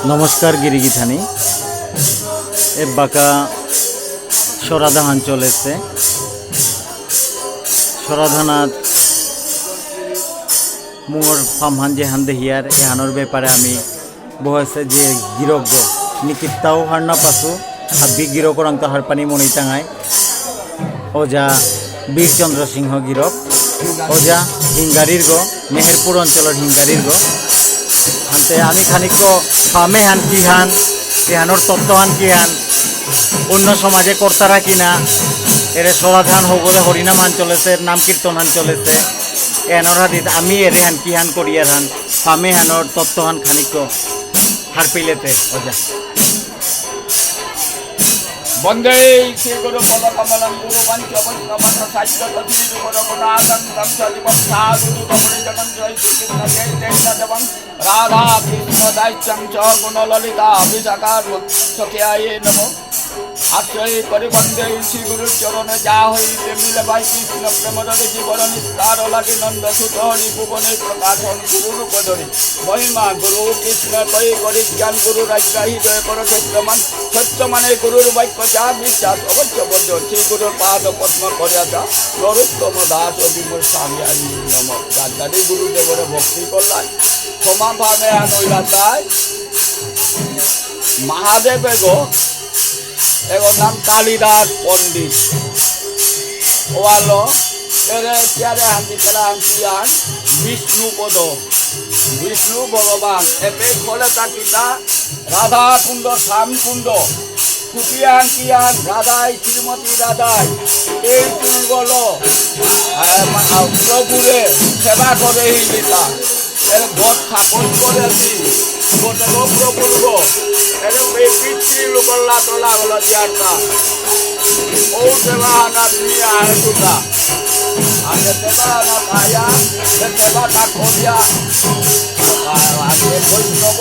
নমস্কার গিরিগিথানি এ বাঁকা সরাধান চলেছে সরাধানাত মোর ফামহান যে হান দেহিয়ার এ হানোর ব্যাপারে আমি বহছে যে গিরজ্ঞ নিকিত্তাও হার না পাসু হাব্বি গিরকরাং তো হার পানি মনি টাঙায় ওজা বীরচন্দ্র সিংহ গিরক ওজা হিঙ্গারির গো মেহেরপুর অঞ্চলের হিঙ্গারির গো হাতে আমি খানিক ফামে হান কি হান হানোর তত্ত্ব হান কি হান অন্য সমাজে কর্তারা কিনা এরে সরাধান হবলে হরিনাম হান চলেছে নাম কীর্তন হান চলেছে এনর হাদিত আমি এরে হান কি হান করিয়ার হান ফামে হানোর তত্ত্ব হান খানিক হার পিলেতে ওজা বন্দে শ্রী গুরু পদ কমলম গুরু পঞ্চ বৈষ্ণবন্ত সাহিত্য তথি গুরু গুণাতং তং সজীবং সাধু কমলি জনং জয় শ্রীকৃষ্ণ জয় জয় দেবং রাধা কৃষ্ণ দাইত্যং চ গুণ ললিতা বিশাখার সখিয়ায়ে নমো আশ্রয় পরিবন্দে শ্রী গুরুর চরণে যা হইতে মিলে ভাই কৃষ্ণ প্রেমরবে জীবন নিস্তার লাগে নন্দ সুত হরি ভুবনে প্রকাশন গুরু পদরি মহিমা গুরু কৃষ্ণ কই করি জ্ঞান গুরু রাজ্ঞা হৃদয় কর ক্ষেত্রমান সত্য মানে গুরুর বাক্য যা বিশ্বাস অবশ্য বন্ধ শ্রী গুরুর পাদ পদ্ম করিয়া যা নরোত্তম দাস বিমূর স্বামী আই নম রাজ্ঞানী গুরুদেবরে ভক্তি করলাই ক্ষমা ভাবে আনইলা তাই মহাদেব গো এগো নাম কালিদাস পণ্ডিত ওয়ালো এরে তিয়ারে হান্তি তারা হান্তিয়ান বিষ্ণুপদ বিষ্ণু ভগবান এপে খোলে তাকিতা রাধা কুণ্ড শ্যাম কুণ্ড কুটিয়ান কিয়ান রাধাই শ্রীমতী রাধাই এই তুলগল প্রভুরে সেবা করে হিলিতা এর ঘর স্থাপন করেছি গোটে প্রভুর এরকম এই পিতৃ লোকল্লা তোলা হলো চেয়ারটা ও সেবা আনা দিয়ে আয়তুটা আগে সেবা আনা ভাইয়া সেবাটা করিয়া আগে বৈষ্ণব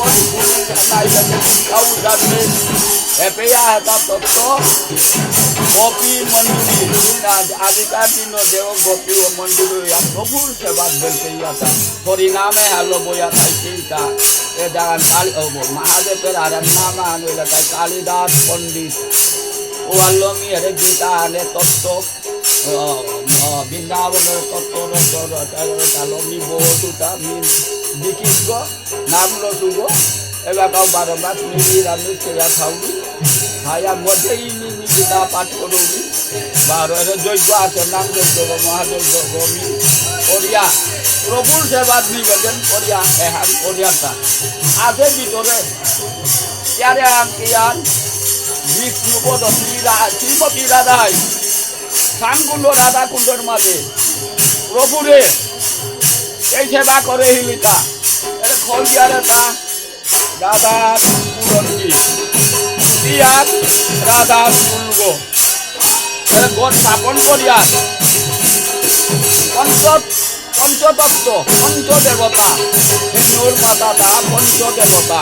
শিক্ষাও জানবে এপেয়া এটা তত্ত্ব গোপী মন্দির আজিকার দিন দেও গোপী ও মন্দির প্রভুর সেবা বলতে ইয়াটা হরিনামে হালো বইয়া থাকতে ইটা এ জাগান কালী মহাদেবের আর নাম আনইলা তাই কালিদাস পণ্ডিত ও আল্লমি এর গীতা আনে তত্ত্ব বৃন্দাবনের তত্ত্ব কালমি বহুটা বিকিজ্ঞ নাম লসুগ এবার কাউ 12 মাস নিরামিষ সেবা খাওনি খাইয়া মধ্যেই গীতা পাঠ করুনি 12 যজ্ঞ আছে নাম যজ্ঞ মহাযজ্ঞ গমি করিয়া প্রভুর সেবা নিবেদন করিয়া এহান করিয়াটা আছে ভিতরে ইয়ারে আন বিষ্ণুপদ শ্রীমতী রাধাই শ্যামকুণ্ড রাধা কুণ্ডর মাঝে প্রভুরে এই সেবা করে হিলিতা খলিয়ারে তা রাধার পুরঞ্জি ইয়ার রাধার দুর্গ ঘর স্থাপন করিয়া পঞ্চতত্ত্ব পঞ্চদেবতা হিন্দুর মাতাটা পঞ্চদেবতা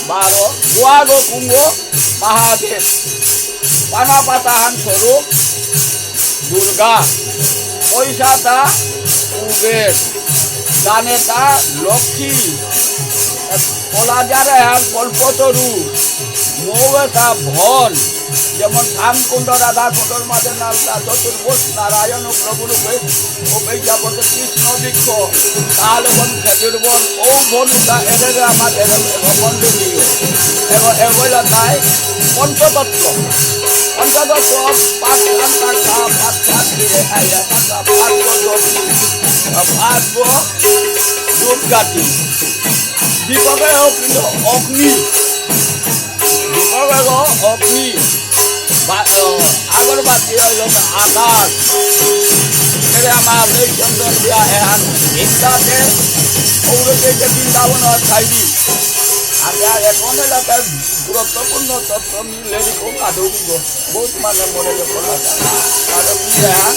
12 গোয়াগ কুঙ্গ মহাদেব পানাপাতাহান স্বরূপ দুর্গা পয়সাটা কুবের দানেটা লক্ষ্মী কলাজারে হান কল্পতরু মৌটা ভন যেমন শ্যামকুণ্ড রাধা কুণ্ডর মাঝে নামটা চতুর্ভুজ নারায়ণ প্রভুরূপে ও বৈজাপতে কৃষ্ণ বৃক্ষ তাল বন খেজুরবন ও বনটা এদের আমাদের মন্দিরীয় এবং এগুলো তাই পঞ্চতত্ত্ব পাঁচ দুর্গাটি দীপকে অগ্নি অগ্নি আগরবাতি আকাশ এটা আমার এই চন্দন দিয়া এহান ইন্দাতে পৌরকে যে বৃন্দাবন খাইবি আগে এখন এলাকার গুরুত্বপূর্ণ তত্ত্ব মিলে খুব আধুনিক বহুত মানে মনে করা যায় তাদের মিলে আর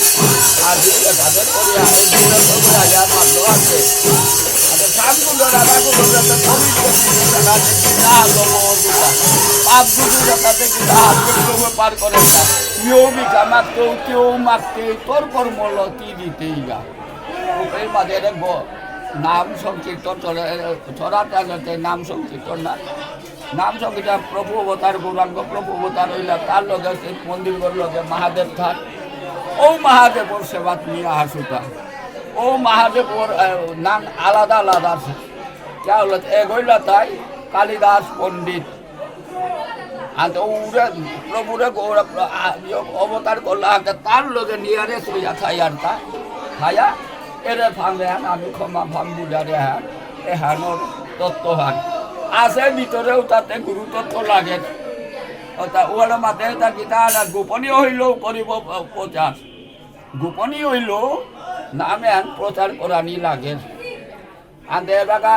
তাদের করিয়া আগে মাত্র আছে শ্যামকুণ্ড রাধা কুণ্ড পার করে কেউ মাগতে তোর কর্ম কি দিতেই গা মাঝে নাম সংকীর্তন চলে ছড়াতে নাম সংকীর্তন না নাম সংকীর্তন প্রভু অবতার গৌরাঙ্গ প্রভু অবতার হইলা তার লগে সেই মন্দিরগুলোর লগে মহাদেব থাক ও মহাদেবর সেবাত নিয়ে আসুতা ও মহাদেবর নাম আলাদা আলাদা আছে যা হলো এক হইলা তাই কালিদাস পণ্ডিত আর ওরে প্রভুরে গৌরা অবতার করলা তার লগে নিয়ারে সইয়া খাইয়ার তা খাইয়া এরে ভাঙলে হান আমি ক্ষমা ভাম বুঝারে হান এ হানোর তত্ত্ব হান আছে ভিতরেও তাতে গুরুতত্ত্ব লাগে ওরা মাতে তার গীতা গোপনীয় হইলেও করিব প্রচার গোপনীয় হইলেও নামে আন প্রচার করানি লাগে আনতে বাগা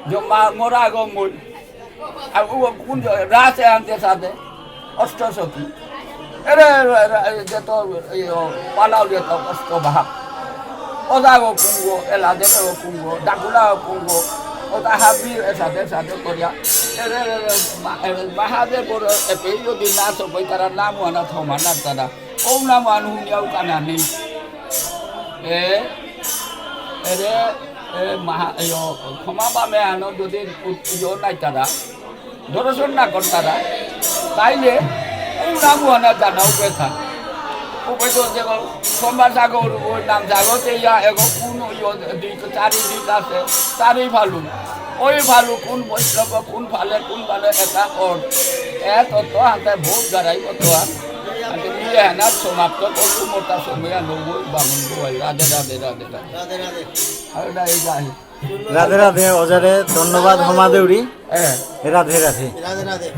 জমা মরা গো মূল আর কোন রাসে আনতে সাথে অষ্টসখী এরে যেত পালাও যেত অষ্টভাগ ওদাগো কুঙ্গ এলাদেরও কুঙ্গ ডাকুলাও কুঙ্গ ওটা হাবির সাথে সাথে করিয়া মহাদেবর এপে যদি না সবাই তারা নাম আনা থমানার তারা ও নাম আনহুনিয়াও কানানি এরে ক্ষমা পাবে আনো যদি নাই তারা দর্শন না কর তারা তাইলে ও নাম আনা জানাও বেথা ওইতো দেখো সোমবার সাগর ওই নাম জাগতে ইয়া এগো কোন চারি দিক আছে চারি ভালু ওই ভালু কোন বৈষ্ণব কোন ফালে এটা ওর এত তো হাতে ভোট দাঁড়াই কত আর নিয়ে না সমাপ্ত করবো মোটা সময় নব্বই বামন রাধে রাধে রাধে রাধে এই যাই রাধে রাধে অজারে ধন্যবাদ হমাদেউরি হ্যাঁ রাধে রাধে রাধে রাধে